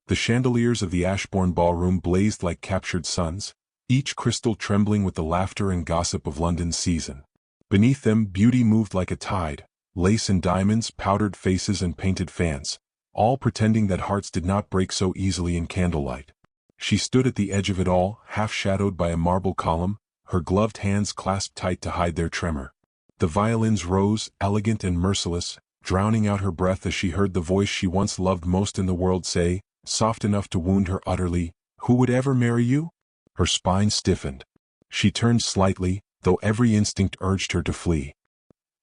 The chandeliers of the Ashbourne ballroom blazed like captured suns, each crystal trembling with the laughter and gossip of London's season. Beneath them, beauty moved like a tide, lace and diamonds, powdered faces and painted fans, all pretending that hearts did not break so easily in candlelight. She stood at the edge of it all, half-shadowed by a marble column, her gloved hands clasped tight to hide their tremor. The violins rose, elegant and merciless, drowning out her breath as she heard the voice she once loved most in the world say, soft enough to wound her utterly, "Who would ever marry you?" Her spine stiffened. She turned slightly, though every instinct urged her to flee.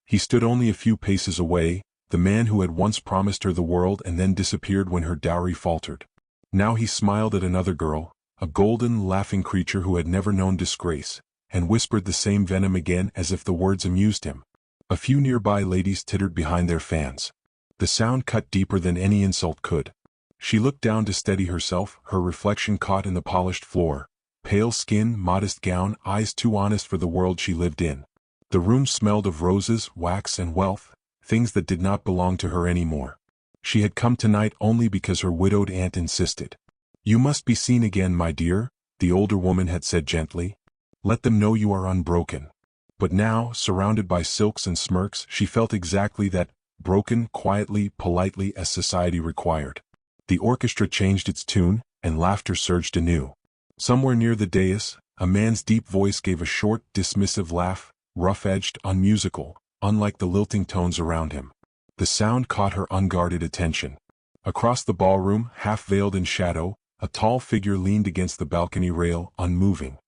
He stood only a few paces away, the man who had once promised her the world and then disappeared when her dowry faltered. Now he smiled at another girl, a golden, laughing creature who had never known disgrace, and whispered the same venom again as if the words amused him. A few nearby ladies tittered behind their fans. The sound cut deeper than any insult could. She looked down to steady herself, her reflection caught in the polished floor. Pale skin, modest gown, eyes too honest for the world she lived in. The room smelled of roses, wax and wealth, things that did not belong to her anymore. She had come tonight only because her widowed aunt insisted. "You must be seen again, my dear," the older woman had said gently. "Let them know you are unbroken." But now, surrounded by silks and smirks, she felt exactly that, broken, quietly, politely as society required. The orchestra changed its tune, and laughter surged anew. Somewhere near the dais, a man's deep voice gave a short, dismissive laugh, rough-edged, unmusical, unlike the lilting tones around him. The sound caught her unguarded attention. Across the ballroom, half-veiled in shadow, a tall figure leaned against the balcony rail, unmoving.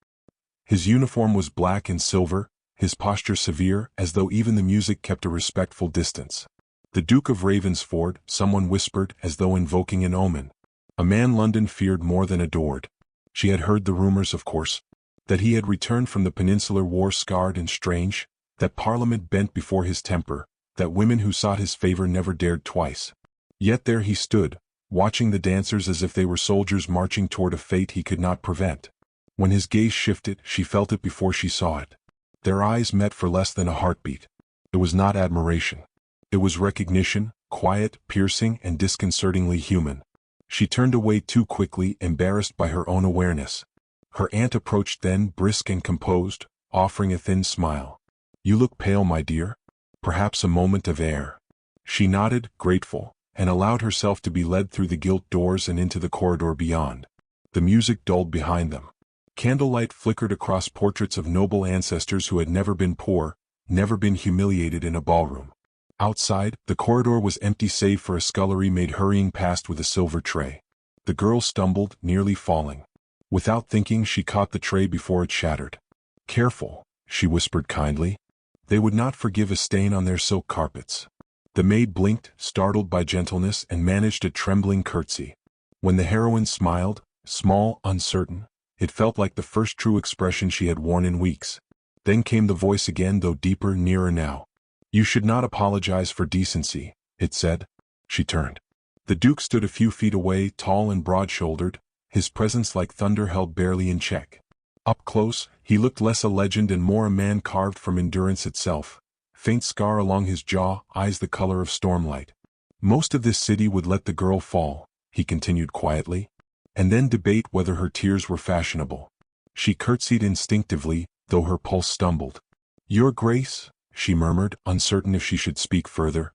His uniform was black and silver, his posture severe, as though even the music kept a respectful distance. "The Duke of Ravensford," someone whispered, as though invoking an omen. A man London feared more than adored. She had heard the rumors, of course, that he had returned from the Peninsular War scarred and strange, that Parliament bent before his temper, that women who sought his favor never dared twice. Yet there he stood, watching the dancers as if they were soldiers marching toward a fate he could not prevent. When his gaze shifted, she felt it before she saw it. Their eyes met for less than a heartbeat. It was not admiration. It was recognition, quiet, piercing, and disconcertingly human. She turned away too quickly, embarrassed by her own awareness. Her aunt approached then, brisk and composed, offering a thin smile. "You look pale, my dear. Perhaps a moment of air." She nodded, grateful, and allowed herself to be led through the gilt doors and into the corridor beyond. The music dulled behind them. Candlelight flickered across portraits of noble ancestors who had never been poor, never been humiliated in a ballroom. Outside, the corridor was empty save for a scullery maid hurrying past with a silver tray. The girl stumbled, nearly falling. Without thinking, she caught the tray before it shattered. "Careful," she whispered kindly. "They would not forgive a stain on their silk carpets." The maid blinked, startled by gentleness, and managed a trembling curtsy. When the heroine smiled, small, uncertain, it felt like the first true expression she had worn in weeks. Then came the voice again, though deeper, nearer now. "You should not apologize for decency," it said. She turned. The Duke stood a few feet away, tall and broad-shouldered, his presence like thunder held barely in check. Up close, he looked less a legend and more a man carved from endurance itself. Faint scar along his jaw, eyes the color of stormlight. "Most of this city would let the girl fall," he continued quietly, "and then debate whether her tears were fashionable." She curtsied instinctively, though her pulse stumbled. "Your Grace," she murmured, uncertain if she should speak further.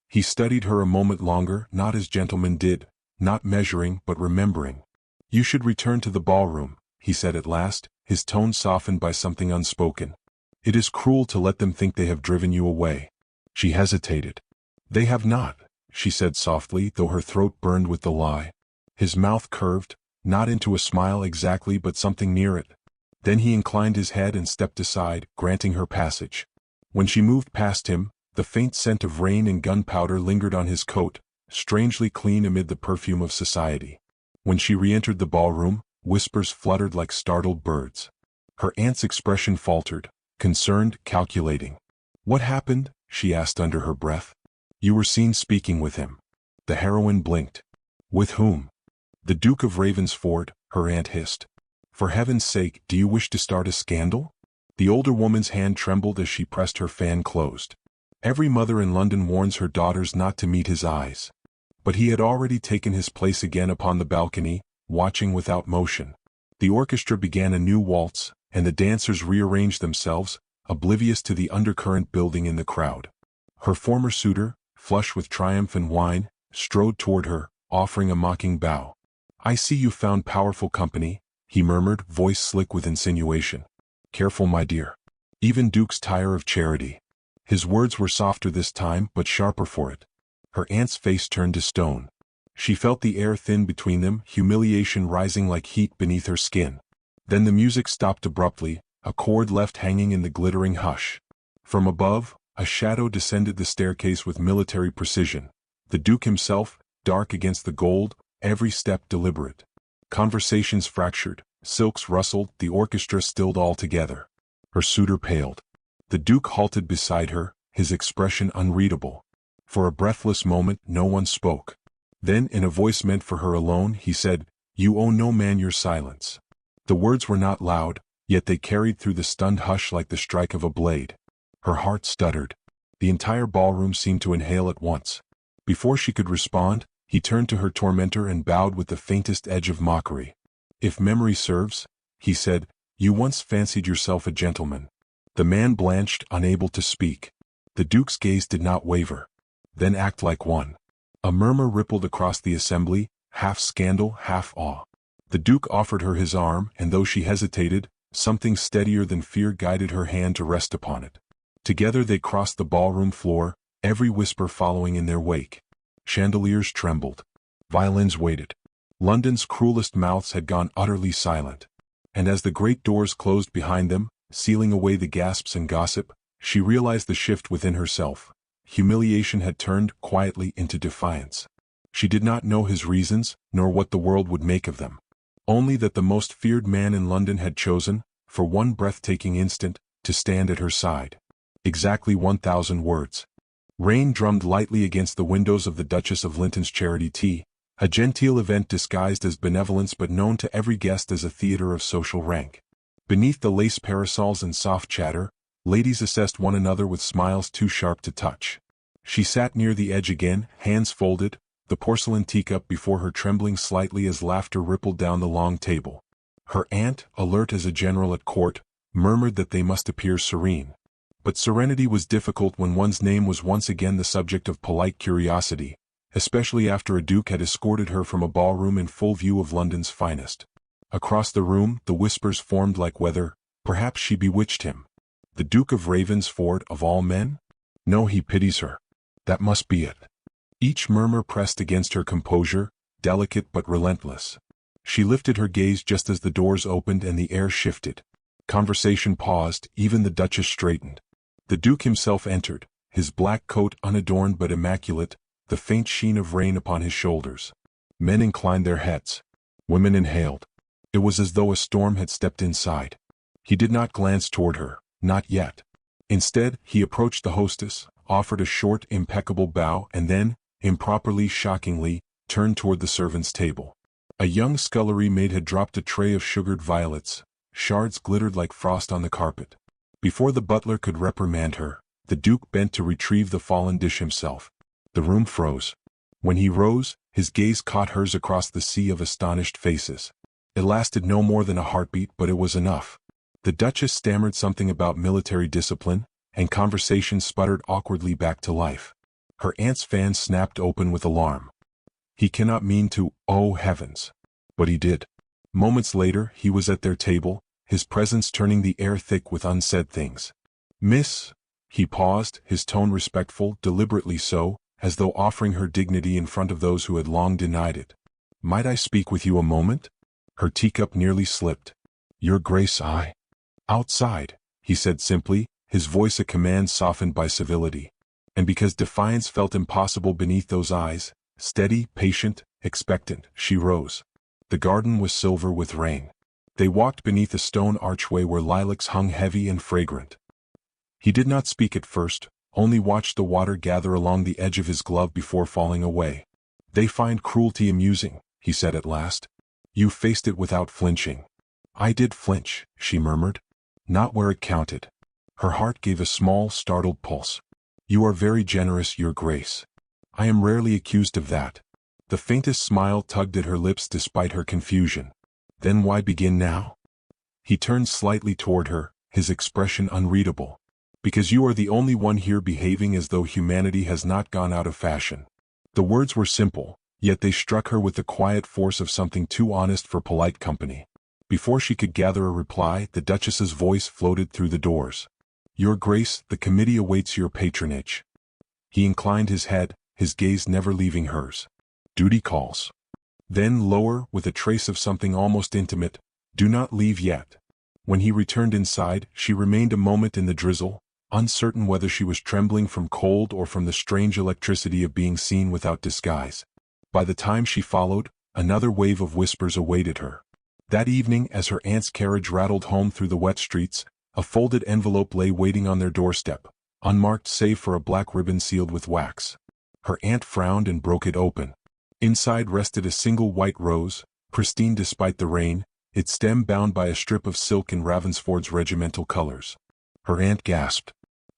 He studied her a moment longer, not as gentlemen did, not measuring but remembering. "You should return to the ballroom," he said at last, his tone softened by something unspoken. "It is cruel to let them think they have driven you away." She hesitated. "They have not," she said softly, though her throat burned with the lie. His mouth curved, not into a smile exactly but something near it. Then he inclined his head and stepped aside, granting her passage. When she moved past him, the faint scent of rain and gunpowder lingered on his coat, strangely clean amid the perfume of society. When she re-entered the ballroom, whispers fluttered like startled birds. Her aunt's expression faltered, concerned, calculating. "What happened?" she asked under her breath. "You were seen speaking with him." The heroine blinked. "With whom?" "The Duke of Ravensford," her aunt hissed. "For heaven's sake, do you wish to start a scandal?" The older woman's hand trembled as she pressed her fan closed. "Every mother in London warns her daughters not to meet his eyes." But he had already taken his place again upon the balcony, watching without motion. The orchestra began a new waltz, and the dancers rearranged themselves, oblivious to the undercurrent building in the crowd. Her former suitor, flush with triumph and wine, strode toward her, offering a mocking bow. "I see you found powerful company," he murmured, voice slick with insinuation. "Careful, my dear. Even dukes tire of charity." His words were softer this time, but sharper for it. Her aunt's face turned to stone. She felt the air thin between them, humiliation rising like heat beneath her skin. Then the music stopped abruptly, a chord left hanging in the glittering hush. From above, a shadow descended the staircase with military precision. The Duke himself, dark against the gold, every step deliberate. Conversations fractured, silks rustled, the orchestra stilled altogether. Her suitor paled. The Duke halted beside her, his expression unreadable. For a breathless moment no one spoke. Then, in a voice meant for her alone, he said, "You owe no man your silence." The words were not loud, yet they carried through the stunned hush like the strike of a blade. Her heart stuttered. The entire ballroom seemed to inhale at once. Before she could respond, he turned to her tormentor and bowed with the faintest edge of mockery. "If memory serves," he said, "you once fancied yourself a gentleman." The man blanched, unable to speak. The Duke's gaze did not waver. "Then act like one." A murmur rippled across the assembly, half scandal, half awe. The Duke offered her his arm, and though she hesitated, something steadier than fear guided her hand to rest upon it. Together they crossed the ballroom floor, every whisper following in their wake. Chandeliers trembled. Violins waited. London's cruelest mouths had gone utterly silent. And as the great doors closed behind them, sealing away the gasps and gossip, she realized the shift within herself. Humiliation had turned quietly into defiance. She did not know his reasons, nor what the world would make of them. Only that the most feared man in London had chosen, for one breathtaking instant, to stand at her side. Exactly 1,000 words. Rain drummed lightly against the windows of the Duchess of Linton's charity tea, a genteel event disguised as benevolence but known to every guest as a theater of social rank. Beneath the lace parasols and soft chatter, ladies assessed one another with smiles too sharp to touch. She sat near the edge again, hands folded, the porcelain teacup before her trembling slightly as laughter rippled down the long table. Her aunt, alert as a general at court, murmured that they must appear serene. But serenity was difficult when one's name was once again the subject of polite curiosity, especially after a duke had escorted her from a ballroom in full view of London's finest. Across the room, the whispers formed like weather. Perhaps she bewitched him. The Duke of Ravensford, of all men? No, he pities her. That must be it. Each murmur pressed against her composure, delicate but relentless. She lifted her gaze just as the doors opened and the air shifted. Conversation paused, even the Duchess straightened. The Duke himself entered, his black coat unadorned but immaculate, the faint sheen of rain upon his shoulders. Men inclined their heads. Women inhaled. It was as though a storm had stepped inside. He did not glance toward her, not yet. Instead, he approached the hostess, offered a short, impeccable bow, and then, improperly, shockingly, turned toward the servants' table. A young scullery maid had dropped a tray of sugared violets. Shards glittered like frost on the carpet. Before the butler could reprimand her, the Duke bent to retrieve the fallen dish himself. The room froze. When he rose, his gaze caught hers across the sea of astonished faces. It lasted no more than a heartbeat, but it was enough. The Duchess stammered something about military discipline, and conversation sputtered awkwardly back to life. Her aunt's fan snapped open with alarm. He cannot mean to, oh heavens. But he did. Moments later, he was at their table, his presence turning the air thick with unsaid things. "Miss," he paused, his tone respectful, deliberately so, as though offering her dignity in front of those who had long denied it. "Might I speak with you a moment?" Her teacup nearly slipped. "Your Grace, I—" "Outside," he said simply, his voice a command softened by civility. And because defiance felt impossible beneath those eyes, steady, patient, expectant, she rose. The garden was silver with rain. They walked beneath a stone archway where lilacs hung heavy and fragrant. He did not speak at first, only watched the water gather along the edge of his glove before falling away. "They find cruelty amusing," he said at last. "You faced it without flinching." "I did flinch," she murmured. "Not where it counted." Her heart gave a small, startled pulse. "You are very generous, Your Grace. I am rarely accused of that." The faintest smile tugged at her lips despite her confusion. Then why begin now? He turned slightly toward her, his expression unreadable. Because you are the only one here behaving as though humanity has not gone out of fashion. The words were simple, yet they struck her with the quiet force of something too honest for polite company. Before she could gather a reply, the Duchess's voice floated through the doors. Your Grace, the committee awaits your patronage. He inclined his head, his gaze never leaving hers. Duty calls. Then lower, with a trace of something almost intimate, do not leave yet. When he returned inside, she remained a moment in the drizzle, uncertain whether she was trembling from cold or from the strange electricity of being seen without disguise. By the time she followed, another wave of whispers awaited her. That evening, as her aunt's carriage rattled home through the wet streets, a folded envelope lay waiting on their doorstep, unmarked save for a black ribbon sealed with wax. Her aunt frowned and broke it open. Inside rested a single white rose, pristine despite the rain, its stem bound by a strip of silk in Ravensford's regimental colors. Her aunt gasped.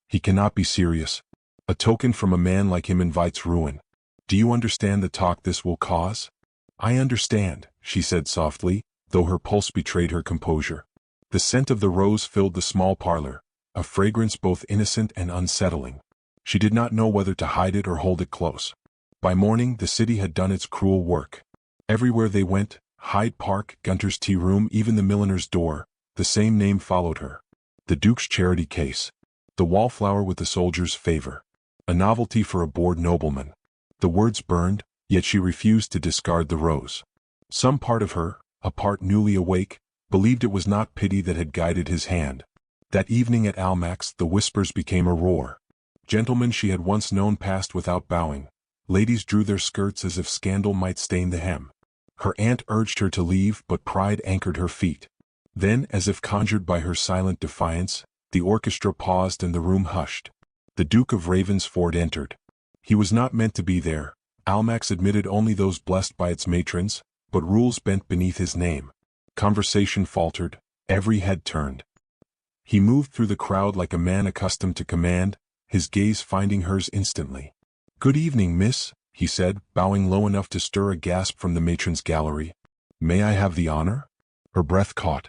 He cannot be serious. A token from a man like him invites ruin. Do you understand the talk this will cause? I understand, she said softly, though her pulse betrayed her composure. The scent of the rose filled the small parlor, a fragrance both innocent and unsettling. She did not know whether to hide it or hold it close. By morning the city had done its cruel work. Everywhere they went, Hyde Park, Gunter's tea room, even the milliner's door, the same name followed her. The Duke's charity case. The Wallflower with the soldier's favor. A novelty for a bored nobleman. The words burned, yet she refused to discard the rose. Some part of her, a part newly awake, believed it was not pity that had guided his hand. That evening at Almack's the whispers became a roar. Gentlemen she had once known passed without bowing. Ladies drew their skirts as if scandal might stain the hem. Her aunt urged her to leave, but pride anchored her feet. Then, as if conjured by her silent defiance, the orchestra paused and the room hushed. The Duke of Ravensford entered. He was not meant to be there. Almack's admitted only those blessed by its matrons, but rules bent beneath his name. Conversation faltered, every head turned. He moved through the crowd like a man accustomed to command, his gaze finding hers instantly. Good evening, miss, he said, bowing low enough to stir a gasp from the matron's gallery. May I have the honor? Her breath caught.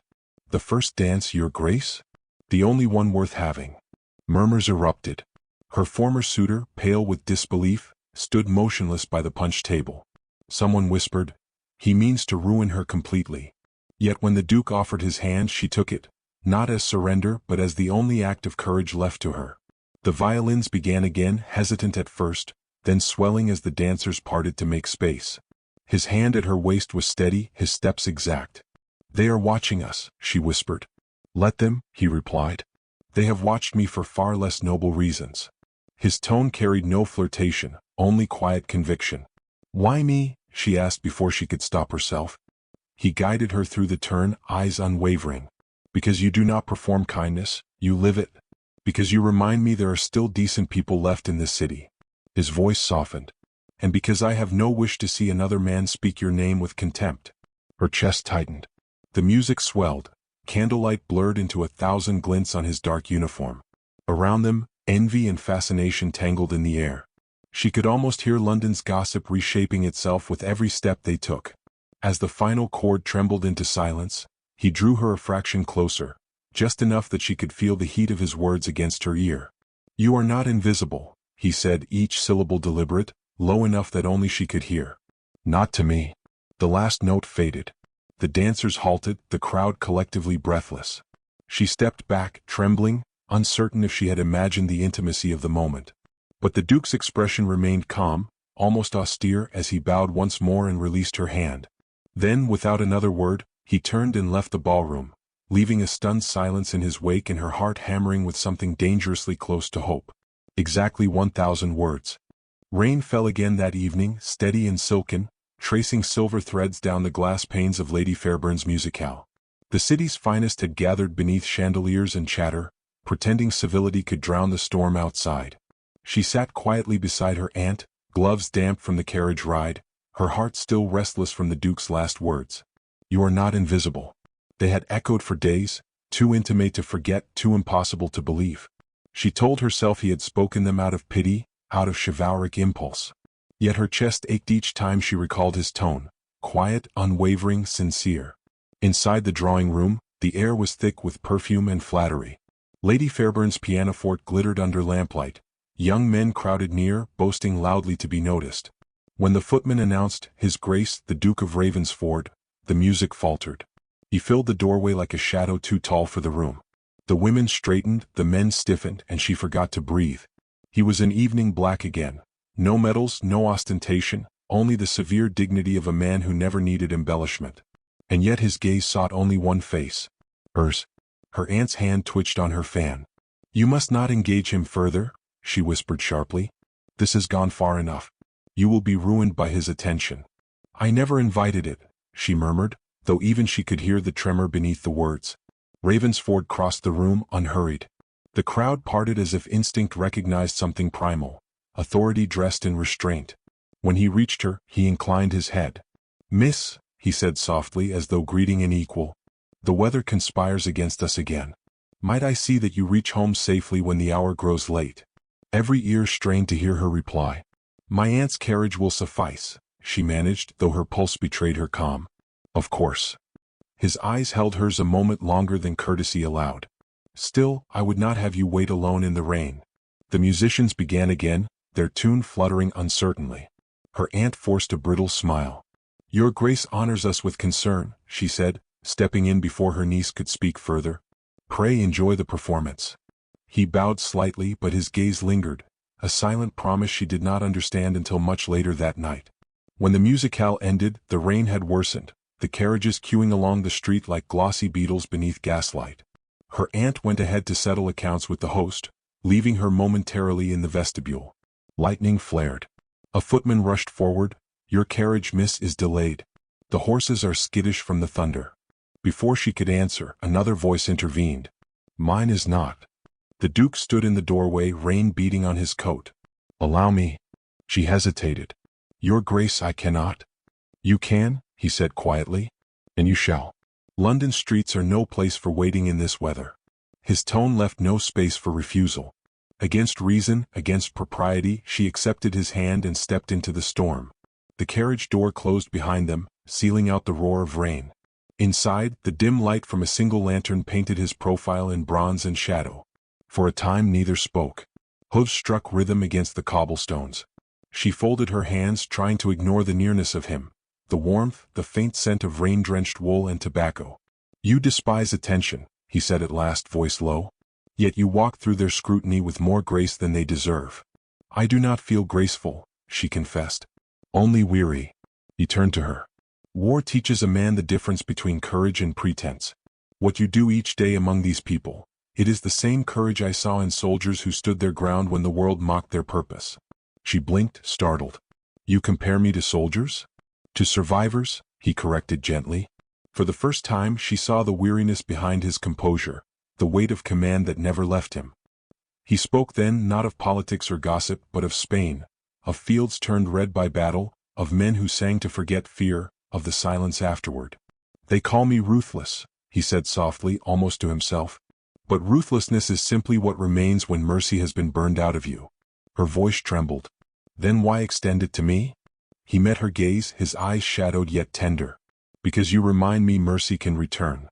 The first dance, your grace? The only one worth having. Murmurs erupted. Her former suitor, pale with disbelief, stood motionless by the punch table. Someone whispered, he means to ruin her completely. Yet when the Duke offered his hand she took it, not as surrender but as the only act of courage left to her. The violins began again, hesitant at first, then swelling as the dancers parted to make space. His hand at her waist was steady, his steps exact. They are watching us, she whispered. Let them, he replied. They have watched me for far less noble reasons. His tone carried no flirtation, only quiet conviction. Why me? She asked before she could stop herself. He guided her through the turn, eyes unwavering. Because you do not perform kindness, you live it. Because you remind me there are still decent people left in this city. His voice softened. And because I have no wish to see another man speak your name with contempt. Her chest tightened. The music swelled. Candlelight blurred into 1,000 glints on his dark uniform. Around them, envy and fascination tangled in the air. She could almost hear London's gossip reshaping itself with every step they took. As the final chord trembled into silence, he drew her a fraction closer, just enough that she could feel the heat of his words against her ear. You are not invisible, he said, each syllable deliberate, low enough that only she could hear. Not to me. The last note faded. The dancers halted, the crowd collectively breathless. She stepped back, trembling, uncertain if she had imagined the intimacy of the moment. But the Duke's expression remained calm, almost austere as he bowed once more and released her hand. Then, without another word, he turned and left the ballroom, leaving a stunned silence in his wake and her heart hammering with something dangerously close to hope. Exactly 1,000 words. Rain fell again that evening, steady and silken, tracing silver threads down the glass panes of Lady Fairbairn's musicale. The city's finest had gathered beneath chandeliers and chatter, pretending civility could drown the storm outside. She sat quietly beside her aunt, gloves damp from the carriage ride, her heart still restless from the Duke's last words. You are not invisible. They had echoed for days, too intimate to forget, too impossible to believe. She told herself he had spoken them out of pity, out of chivalric impulse. Yet her chest ached each time she recalled his tone, quiet, unwavering, sincere. Inside the drawing room, the air was thick with perfume and flattery. Lady Fairbairn's pianoforte glittered under lamplight. Young men crowded near, boasting loudly to be noticed. When the footman announced, His Grace, the Duke of Ravensford, the music faltered. He filled the doorway like a shadow too tall for the room. The women straightened, the men stiffened, and she forgot to breathe. He was in evening black again. No medals, no ostentation, only the severe dignity of a man who never needed embellishment. And yet his gaze sought only one face. Hers. Her aunt's hand twitched on her fan. You must not engage him further, she whispered sharply. This has gone far enough. You will be ruined by his attention. I never invited it, she murmured, though even she could hear the tremor beneath the words. Ravensford crossed the room, unhurried. The crowd parted as if instinct recognized something primal, authority dressed in restraint. When he reached her, he inclined his head. Miss, he said softly as though greeting an equal, the weather conspires against us again. Might I see that you reach home safely when the hour grows late? Every ear strained to hear her reply. My aunt's carriage will suffice, she managed, though her pulse betrayed her calm. Of course. His eyes held hers a moment longer than courtesy allowed. Still, I would not have you wait alone in the rain. The musicians began again, their tune fluttering uncertainly. Her aunt forced a brittle smile. Your Grace honors us with concern, she said, stepping in before her niece could speak further. Pray enjoy the performance. He bowed slightly, but his gaze lingered, a silent promise she did not understand until much later that night. When the musicale ended, the rain had worsened, the carriages queuing along the street like glossy beetles beneath gaslight. Her aunt went ahead to settle accounts with the host, leaving her momentarily in the vestibule. Lightning flared. A footman rushed forward. Your carriage, miss, is delayed. The horses are skittish from the thunder. Before she could answer, another voice intervened. Mine is not. The Duke stood in the doorway, rain beating on his coat. Allow me. She hesitated. Your Grace, I cannot. You can, he said quietly. And you shall. London streets are no place for waiting in this weather. His tone left no space for refusal. Against reason, against propriety, she accepted his hand and stepped into the storm. The carriage door closed behind them, sealing out the roar of rain. Inside, the dim light from a single lantern painted his profile in bronze and shadow. For a time neither spoke. Hooves struck rhythm against the cobblestones. She folded her hands, trying to ignore the nearness of him, the warmth, the faint scent of rain-drenched wool and tobacco. You despise attention, he said at last, voice low. Yet you walk through their scrutiny with more grace than they deserve. I do not feel graceful, she confessed. Only weary. He turned to her. War teaches a man the difference between courage and pretense. What you do each day among these people, it is the same courage I saw in soldiers who stood their ground when the world mocked their purpose. She blinked, startled. You compare me to soldiers? To survivors, he corrected gently. For the first time she saw the weariness behind his composure, the weight of command that never left him. He spoke then not of politics or gossip but of Spain, of fields turned red by battle, of men who sang to forget fear, of the silence afterward. They call me ruthless, he said softly, almost to himself. But ruthlessness is simply what remains when mercy has been burned out of you. Her voice trembled. Then why extend it to me? He met her gaze, his eyes shadowed yet tender. Because you remind me mercy can return.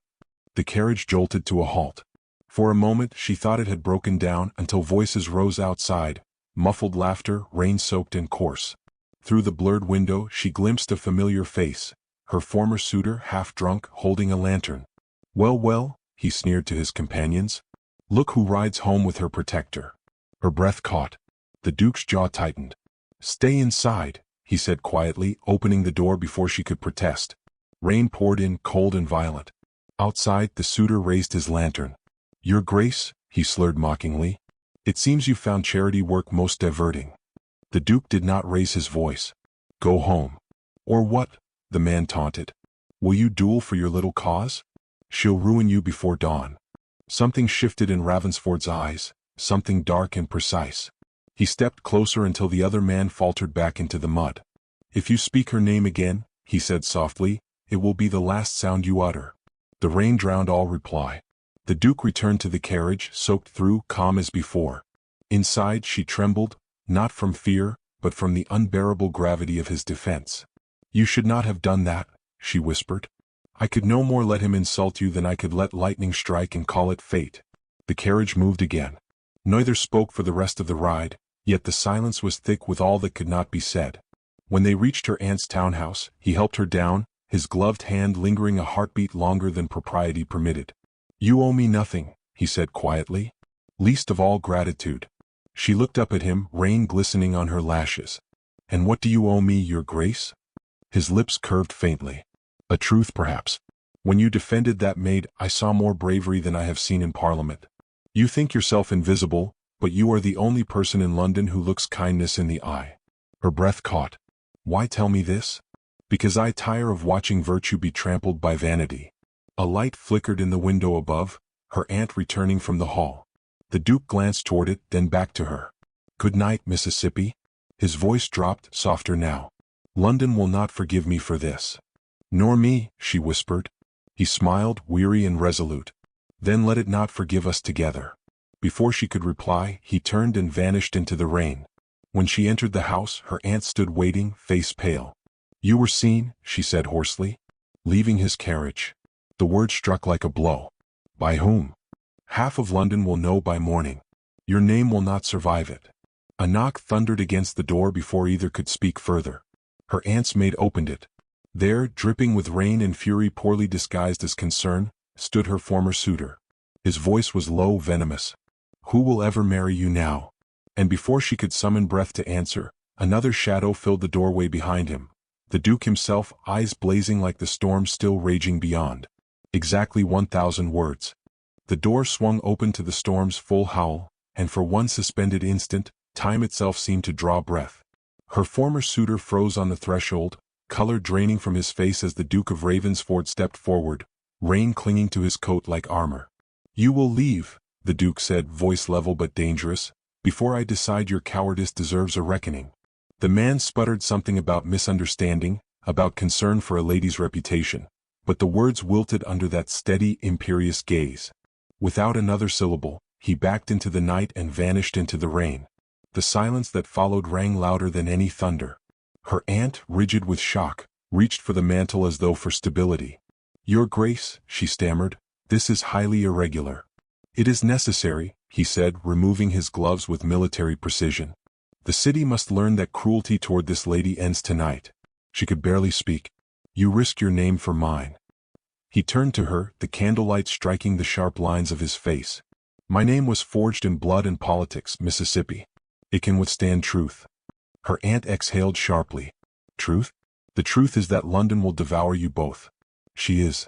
The carriage jolted to a halt. For a moment she thought it had broken down until voices rose outside, muffled laughter, rain-soaked and coarse. Through the blurred window she glimpsed a familiar face, her former suitor, half-drunk, holding a lantern. Well, well, he sneered to his companions. Look who rides home with her protector. Her breath caught. The Duke's jaw tightened. Stay inside, he said quietly, opening the door before she could protest. Rain poured in, cold and violent. Outside, the suitor raised his lantern. Your Grace, he slurred mockingly. It seems you found charity work most diverting. The Duke did not raise his voice. Go home. Or what? The man taunted. Will you duel for your little cause? She'll ruin you before dawn. Something shifted in Ravensford's eyes, something dark and precise. He stepped closer until the other man faltered back into the mud. If you speak her name again, he said softly, it will be the last sound you utter. The rain drowned all reply. The Duke returned to the carriage, soaked through, calm as before. Inside she trembled, not from fear, but from the unbearable gravity of his defense. "You should not have done that," she whispered. "I could no more let him insult you than I could let lightning strike and call it fate." The carriage moved again. Neither spoke for the rest of the ride, yet the silence was thick with all that could not be said. When they reached her aunt's townhouse, he helped her down, his gloved hand lingering a heartbeat longer than propriety permitted. "You owe me nothing," he said quietly. "Least of all gratitude." She looked up at him, rain glistening on her lashes. "And what do you owe me, your grace?" His lips curved faintly. "A truth, perhaps. When you defended that maid, I saw more bravery than I have seen in Parliament. You think yourself invisible, but you are the only person in London who looks kindness in the eye." Her breath caught. "Why tell me this?" "Because I tire of watching virtue be trampled by vanity." A light flickered in the window above, her aunt returning from the hall. The Duke glanced toward it, then back to her. "Good night, Mississippi." His voice dropped, softer now. "London will not forgive me for this." "Nor me," she whispered. He smiled, weary and resolute. "Then let it not forgive us together." Before she could reply, he turned and vanished into the rain. When she entered the house, her aunt stood waiting, face pale. "You were seen," she said hoarsely. "Leaving his carriage." The word struck like a blow. "By whom?" "Half of London will know by morning. Your name will not survive it." A knock thundered against the door before either could speak further. Her aunt's maid opened it. There, dripping with rain and fury poorly disguised as concern, stood her former suitor. His voice was low, venomous. "Who will ever marry you now?" And before she could summon breath to answer, another shadow filled the doorway behind him. The Duke himself, eyes blazing like the storm still raging beyond. Exactly 1,000 words. The door swung open to the storm's full howl, and for one suspended instant, time itself seemed to draw breath. Her former suitor froze on the threshold, color draining from his face as the Duke of Ravensford stepped forward, rain clinging to his coat like armor. "You will leave," the Duke said, voice level but dangerous, "before I decide your cowardice deserves a reckoning." The man sputtered something about misunderstanding, about concern for a lady's reputation, but the words wilted under that steady, imperious gaze. Without another syllable, he backed into the night and vanished into the rain. The silence that followed rang louder than any thunder. Her aunt, rigid with shock, reached for the mantle as though for stability. "Your Grace," she stammered, "this is highly irregular." "It is necessary," he said, removing his gloves with military precision. "The city must learn that cruelty toward this lady ends tonight." She could barely speak. "You risked your name for mine." He turned to her, the candlelight striking the sharp lines of his face. "My name was forged in blood and politics, Mississippi. It can withstand truth." Her aunt exhaled sharply. "Truth? The truth is that London will devour you both." "She is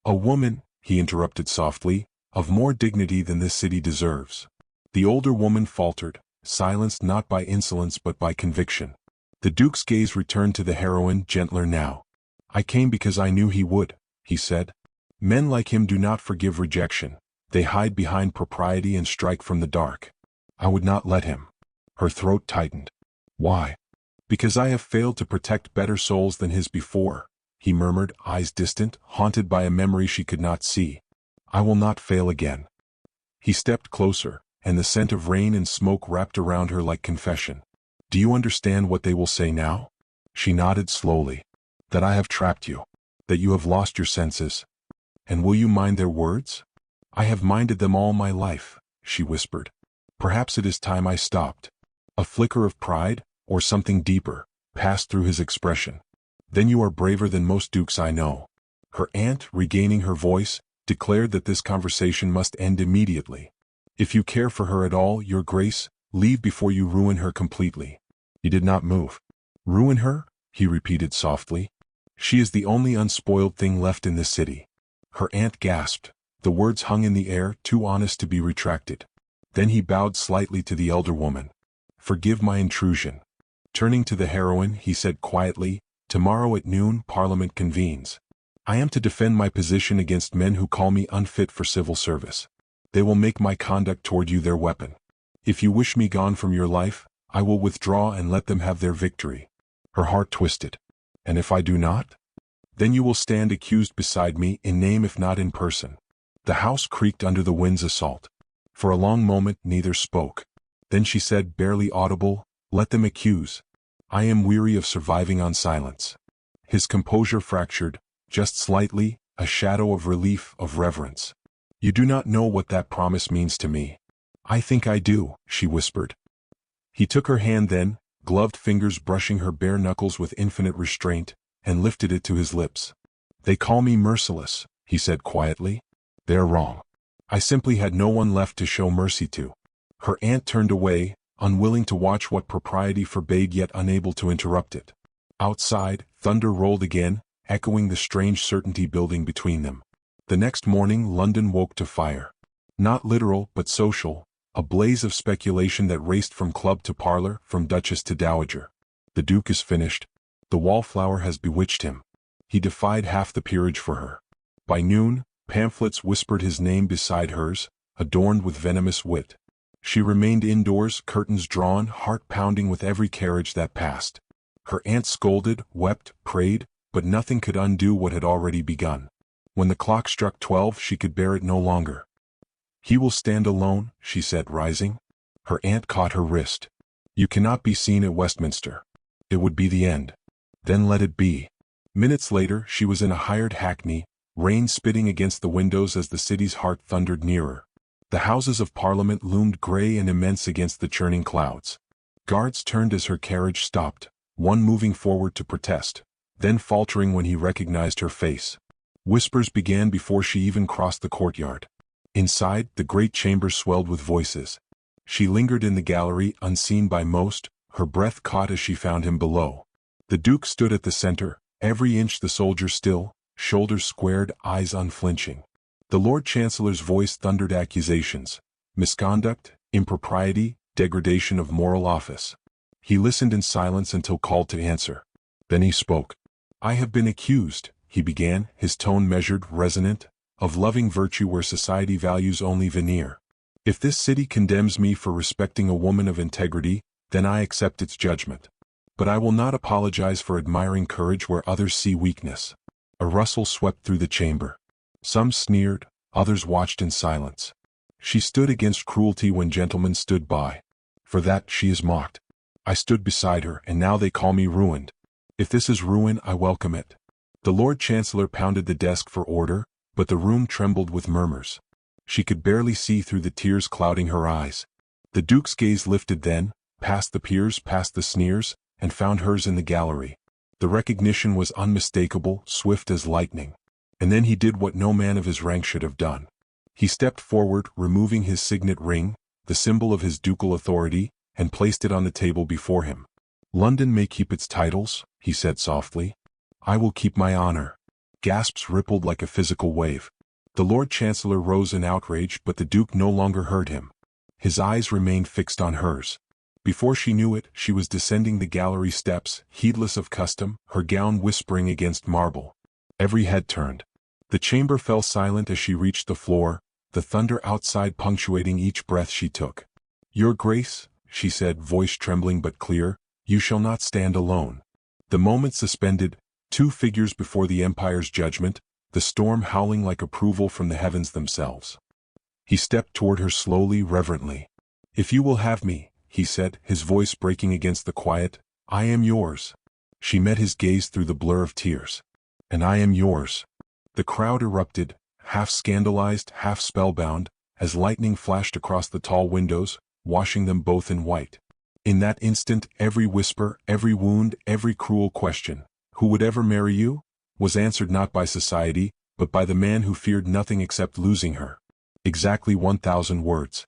a woman," he interrupted softly, "of more dignity than this city deserves." The older woman faltered, silenced not by insolence but by conviction. The Duke's gaze returned to the heroine, gentler now. "I came because I knew he would," he said. "Men like him do not forgive rejection. They hide behind propriety and strike from the dark. I would not let him." Her throat tightened. "Why?" "Because I have failed to protect better souls than his before," he murmured, eyes distant, haunted by a memory she could not see. "I will not fail again." He stepped closer, and the scent of rain and smoke wrapped around her like confession. "Do you understand what they will say now?" She nodded slowly. "That I have trapped you. That you have lost your senses. And will you mind their words?" "I have minded them all my life," she whispered. "Perhaps it is time I stopped." A flicker of pride, or something deeper, passed through his expression. "Then you are braver than most dukes I know." Her aunt, regaining her voice, declared that this conversation must end immediately. "If you care for her at all, your Grace, leave before you ruin her completely." He did not move. "Ruin her?" he repeated softly. "She is the only unspoiled thing left in this city." Her aunt gasped. The words hung in the air, too honest to be retracted. Then he bowed slightly to the elder woman. "Forgive my intrusion." Turning to the heroine, he said quietly, "Tomorrow at noon, Parliament convenes. I am to defend my position against men who call me unfit for civil service. They will make my conduct toward you their weapon. If you wish me gone from your life, I will withdraw and let them have their victory." Her heart twisted. "And if I do not?" "Then you will stand accused beside me, in name if not in person." The house creaked under the wind's assault. For a long moment neither spoke. Then she said, barely audible, "Let them accuse. I am weary of surviving on silence. His composure fractured, just slightly, a shadow of relief, of reverence. You do not know what that promise means to me. I think I do, she whispered. He took her hand then, gloved fingers brushing her bare knuckles with infinite restraint, and lifted it to his lips. They call me merciless, he said quietly. They're wrong. I simply had no one left to show mercy to. Her aunt turned away, unwilling to watch what propriety forbade yet unable to interrupt it. Outside, thunder rolled again, echoing the strange certainty building between them. The next morning London woke to fire. Not literal, but social, a blaze of speculation that raced from club to parlor, from duchess to dowager. The Duke is finished. The Wallflower has bewitched him. He defied half the peerage for her. By noon, pamphlets whispered his name beside hers, adorned with venomous wit. She remained indoors, curtains drawn, heart pounding with every carriage that passed. Her aunt scolded, wept, prayed, but nothing could undo what had already begun. When the clock struck 12, she could bear it no longer. He will stand alone, she said, rising. Her aunt caught her wrist. You cannot be seen at Westminster. It would be the end. Then let it be. Minutes later, she was in a hired hackney, rain spitting against the windows as the city's heart thundered nearer. The Houses of Parliament loomed grey and immense against the churning clouds. Guards turned as her carriage stopped, one moving forward to protest, then faltering when he recognized her face. Whispers began before she even crossed the courtyard. Inside, the great chamber swelled with voices. She lingered in the gallery, unseen by most, her breath caught as she found him below. The Duke stood at the center, every inch the soldier still, shoulders squared, eyes unflinching. The Lord Chancellor's voice thundered accusations: misconduct, impropriety, degradation of moral office. He listened in silence until called to answer. Then he spoke. I have been accused, he began, his tone measured, resonant, of loving virtue where society values only veneer. If this city condemns me for respecting a woman of integrity, then I accept its judgment. But I will not apologize for admiring courage where others see weakness. A rustle swept through the chamber. Some sneered, others watched in silence. She stood against cruelty when gentlemen stood by. For that she is mocked. I stood beside her, and now they call me ruined. If this is ruin, I welcome it. The Lord Chancellor pounded the desk for order, but the room trembled with murmurs. She could barely see through the tears clouding her eyes. The Duke's gaze lifted then, past the peers, past the sneers, and found hers in the gallery. The recognition was unmistakable, swift as lightning. And then he did what no man of his rank should have done. He stepped forward, removing his signet ring, the symbol of his ducal authority, and placed it on the table before him. London may keep its titles, he said softly. I will keep my honor. Gasps rippled like a physical wave. The Lord Chancellor rose in outrage, but the Duke no longer heard him. His eyes remained fixed on hers. Before she knew it, she was descending the gallery steps, heedless of custom, her gown whispering against marble. Every head turned. The chamber fell silent as she reached the floor, the thunder outside punctuating each breath she took. Your Grace, she said, voice trembling but clear, you shall not stand alone. The moment suspended, two figures before the Empire's judgment, the storm howling like approval from the heavens themselves. He stepped toward her slowly, reverently. If you will have me, he said, his voice breaking against the quiet, I am yours. She met his gaze through the blur of tears. And I am yours. The crowd erupted, half scandalized, half spellbound, as lightning flashed across the tall windows, washing them both in white. In that instant, every whisper, every wound, every cruel question, who would ever marry you, was answered not by society, but by the man who feared nothing except losing her. Exactly 1,000 words.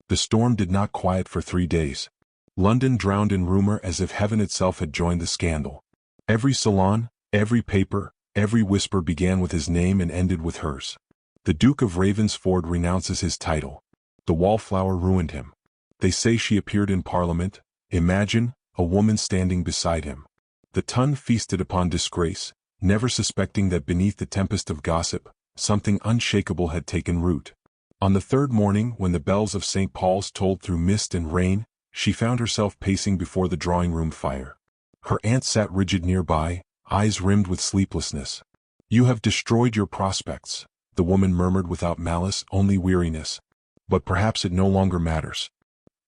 The storm did not quiet for 3 days. London drowned in rumor as if heaven itself had joined the scandal. Every salon, every paper, every whisper began with his name and ended with hers. The Duke of Ravensford renounces his title. The Wallflower ruined him. They say she appeared in Parliament. Imagine, a woman standing beside him. The Ton feasted upon disgrace, never suspecting that beneath the tempest of gossip, something unshakable had taken root. On the third morning, when the bells of St. Paul's tolled through mist and rain, she found herself pacing before the drawing-room fire. Her aunt sat rigid nearby, eyes rimmed with sleeplessness. You have destroyed your prospects, the woman murmured without malice, only weariness. But perhaps it no longer matters.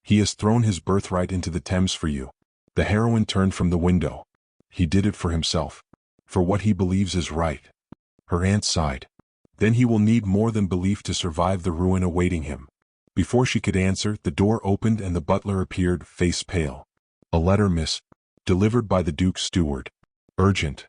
He has thrown his birthright into the Thames for you. The heroine turned from the window. He did it for himself. For what he believes is right. Her aunt sighed. Then he will need more than belief to survive the ruin awaiting him. Before she could answer, the door opened and the butler appeared, face pale. A letter, miss. Delivered by the Duke's steward. Urgent.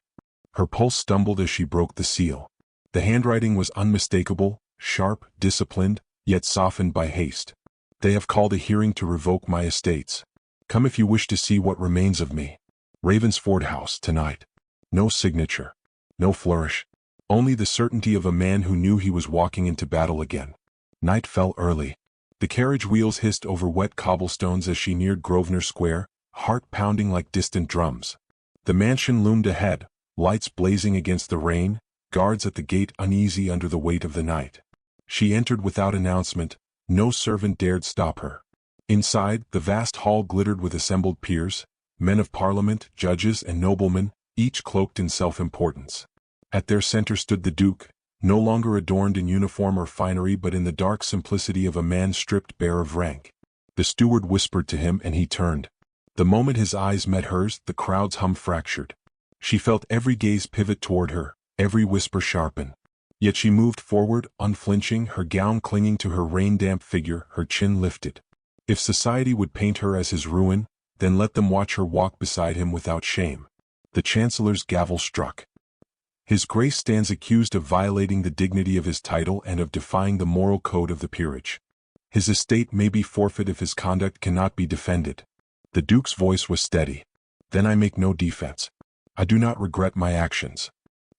Her pulse stumbled as she broke the seal. The handwriting was unmistakable, sharp, disciplined, yet softened by haste. They have called a hearing to revoke my estates. Come if you wish to see what remains of me. Ravensford House, tonight. No signature. No flourish. Only the certainty of a man who knew he was walking into battle again. Night fell early. The carriage wheels hissed over wet cobblestones as she neared Grosvenor Square, heart pounding like distant drums. The mansion loomed ahead, lights blazing against the rain, guards at the gate uneasy under the weight of the night. She entered without announcement. No servant dared stop her. Inside, the vast hall glittered with assembled peers, men of parliament, judges, and noblemen, each cloaked in self-importance. At their center stood the Duke, no longer adorned in uniform or finery but in the dark simplicity of a man stripped bare of rank. The steward whispered to him and he turned. The moment his eyes met hers, the crowd's hum fractured. She felt every gaze pivot toward her, every whisper sharpen. Yet she moved forward, unflinching, her gown clinging to her rain-damp figure, her chin lifted. If society would paint her as his ruin, then let them watch her walk beside him without shame. The Chancellor's gavel struck. His Grace stands accused of violating the dignity of his title and of defying the moral code of the peerage. His estate may be forfeit if his conduct cannot be defended. The Duke's voice was steady. Then I make no defense. I do not regret my actions.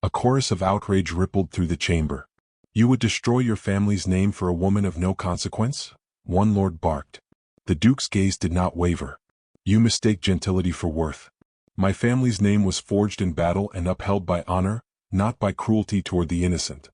A chorus of outrage rippled through the chamber. You would destroy your family's name for a woman of no consequence? One lord barked. The Duke's gaze did not waver. You mistake gentility for worth. My family's name was forged in battle and upheld by honor, not by cruelty toward the innocent.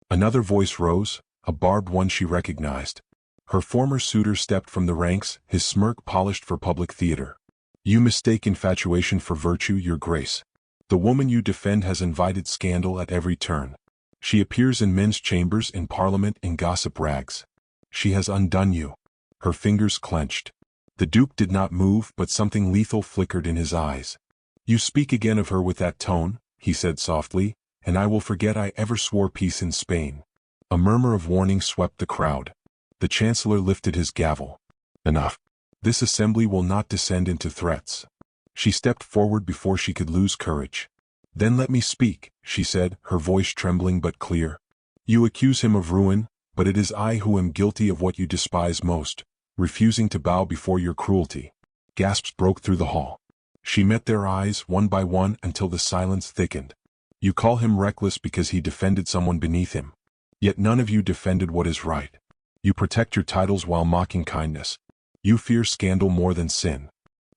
Another voice rose, a barbed one she recognized. Her former suitor stepped from the ranks, his smirk polished for public theater. You mistake infatuation for virtue, your Grace. The woman you defend has invited scandal at every turn. She appears in men's chambers, in parliament, in gossip rags. She has undone you. Her fingers clenched. The Duke did not move, but something lethal flickered in his eyes. You speak again of her with that tone, he said softly, and I will forget I ever swore peace in Spain. A murmur of warning swept the crowd. The Chancellor lifted his gavel. Enough. This assembly will not descend into threats. She stepped forward before she could lose courage. Then let me speak, she said, her voice trembling but clear. You accuse him of ruin, but it is I who am guilty of what you despise most, refusing to bow before your cruelty. Gasps broke through the hall. She met their eyes, one by one, until the silence thickened. You call him reckless because he defended someone beneath him. Yet none of you defended what is right. You protect your titles while mocking kindness. You fear scandal more than sin.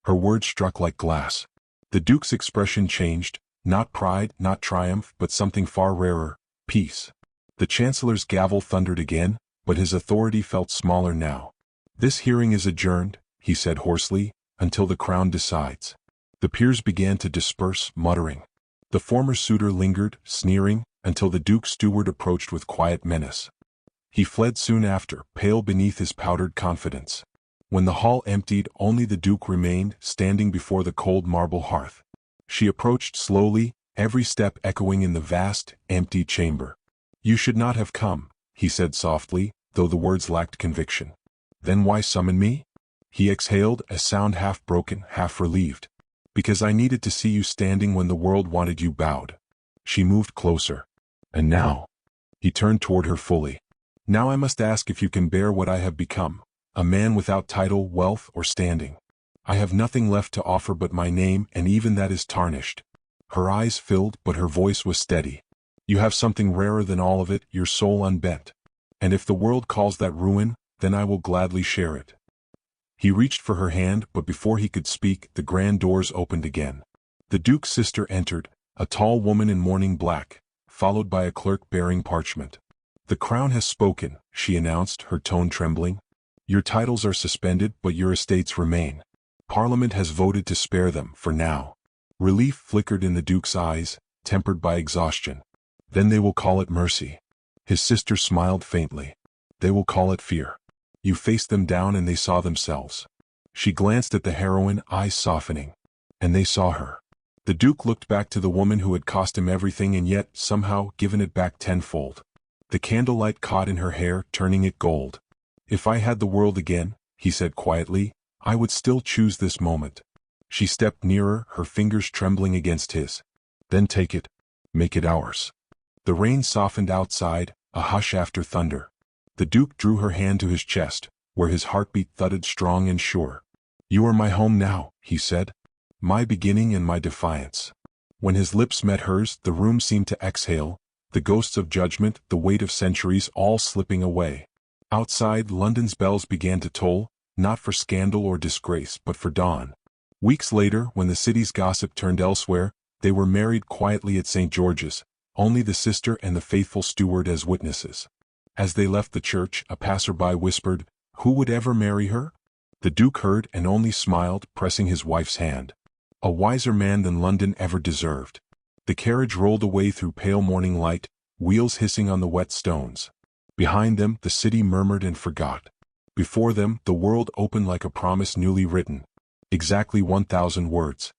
Her words struck like glass. The Duke's expression changed, not pride, not triumph, but something far rarer, peace. The Chancellor's gavel thundered again, but his authority felt smaller now. This hearing is adjourned, he said hoarsely, until the Crown decides. The peers began to disperse, muttering. The former suitor lingered, sneering, until the Duke's steward approached with quiet menace. He fled soon after, pale beneath his powdered confidence. When the hall emptied, only the Duke remained, standing before the cold marble hearth. She approached slowly, every step echoing in the vast, empty chamber. You should not have come, he said softly, though the words lacked conviction. Then why summon me? He exhaled, a sound half broken, half relieved. Because I needed to see you standing when the world wanted you bowed. She moved closer. And now? He turned toward her fully. Now I must ask if you can bear what I have become. A man without title, wealth, or standing. I have nothing left to offer but my name, and even that is tarnished. Her eyes filled, but her voice was steady. You have something rarer than all of it, your soul unbent. And if the world calls that ruin, then I will gladly share it. He reached for her hand, but before he could speak, the grand doors opened again. The Duke's sister entered, a tall woman in mourning black, followed by a clerk bearing parchment. The Crown has spoken, she announced, her tone trembling. Your titles are suspended, but your estates remain. Parliament has voted to spare them, for now. Relief flickered in the Duke's eyes, tempered by exhaustion. Then they will call it mercy. His sister smiled faintly. They will call it fear. You faced them down and they saw themselves. She glanced at the heroine, eyes softening. and they saw her. The Duke looked back to the woman who had cost him everything and yet, somehow, given it back tenfold. The candlelight caught in her hair, turning it gold. "If I had the world again," he said quietly, "I would still choose this moment." She stepped nearer, her fingers trembling against his. "Then take it. Make it ours." The rain softened outside, a hush after thunder. The Duke drew her hand to his chest, where his heartbeat thudded strong and sure. "You are my home now," he said. "My beginning and my defiance." When his lips met hers, the room seemed to exhale, the ghosts of judgment, the weight of centuries all slipping away. Outside, London's bells began to toll, not for scandal or disgrace, but for dawn. Weeks later, when the city's gossip turned elsewhere, they were married quietly at St. George's, only the sister and the faithful steward as witnesses. As they left the church, a passerby whispered, "Who would ever marry her?" The Duke heard and only smiled, pressing his wife's hand. A wiser man than London ever deserved. The carriage rolled away through pale morning light, wheels hissing on the wet stones. Behind them, the city murmured and forgot. Before them, the world opened like a promise newly written. Exactly 1,000 words.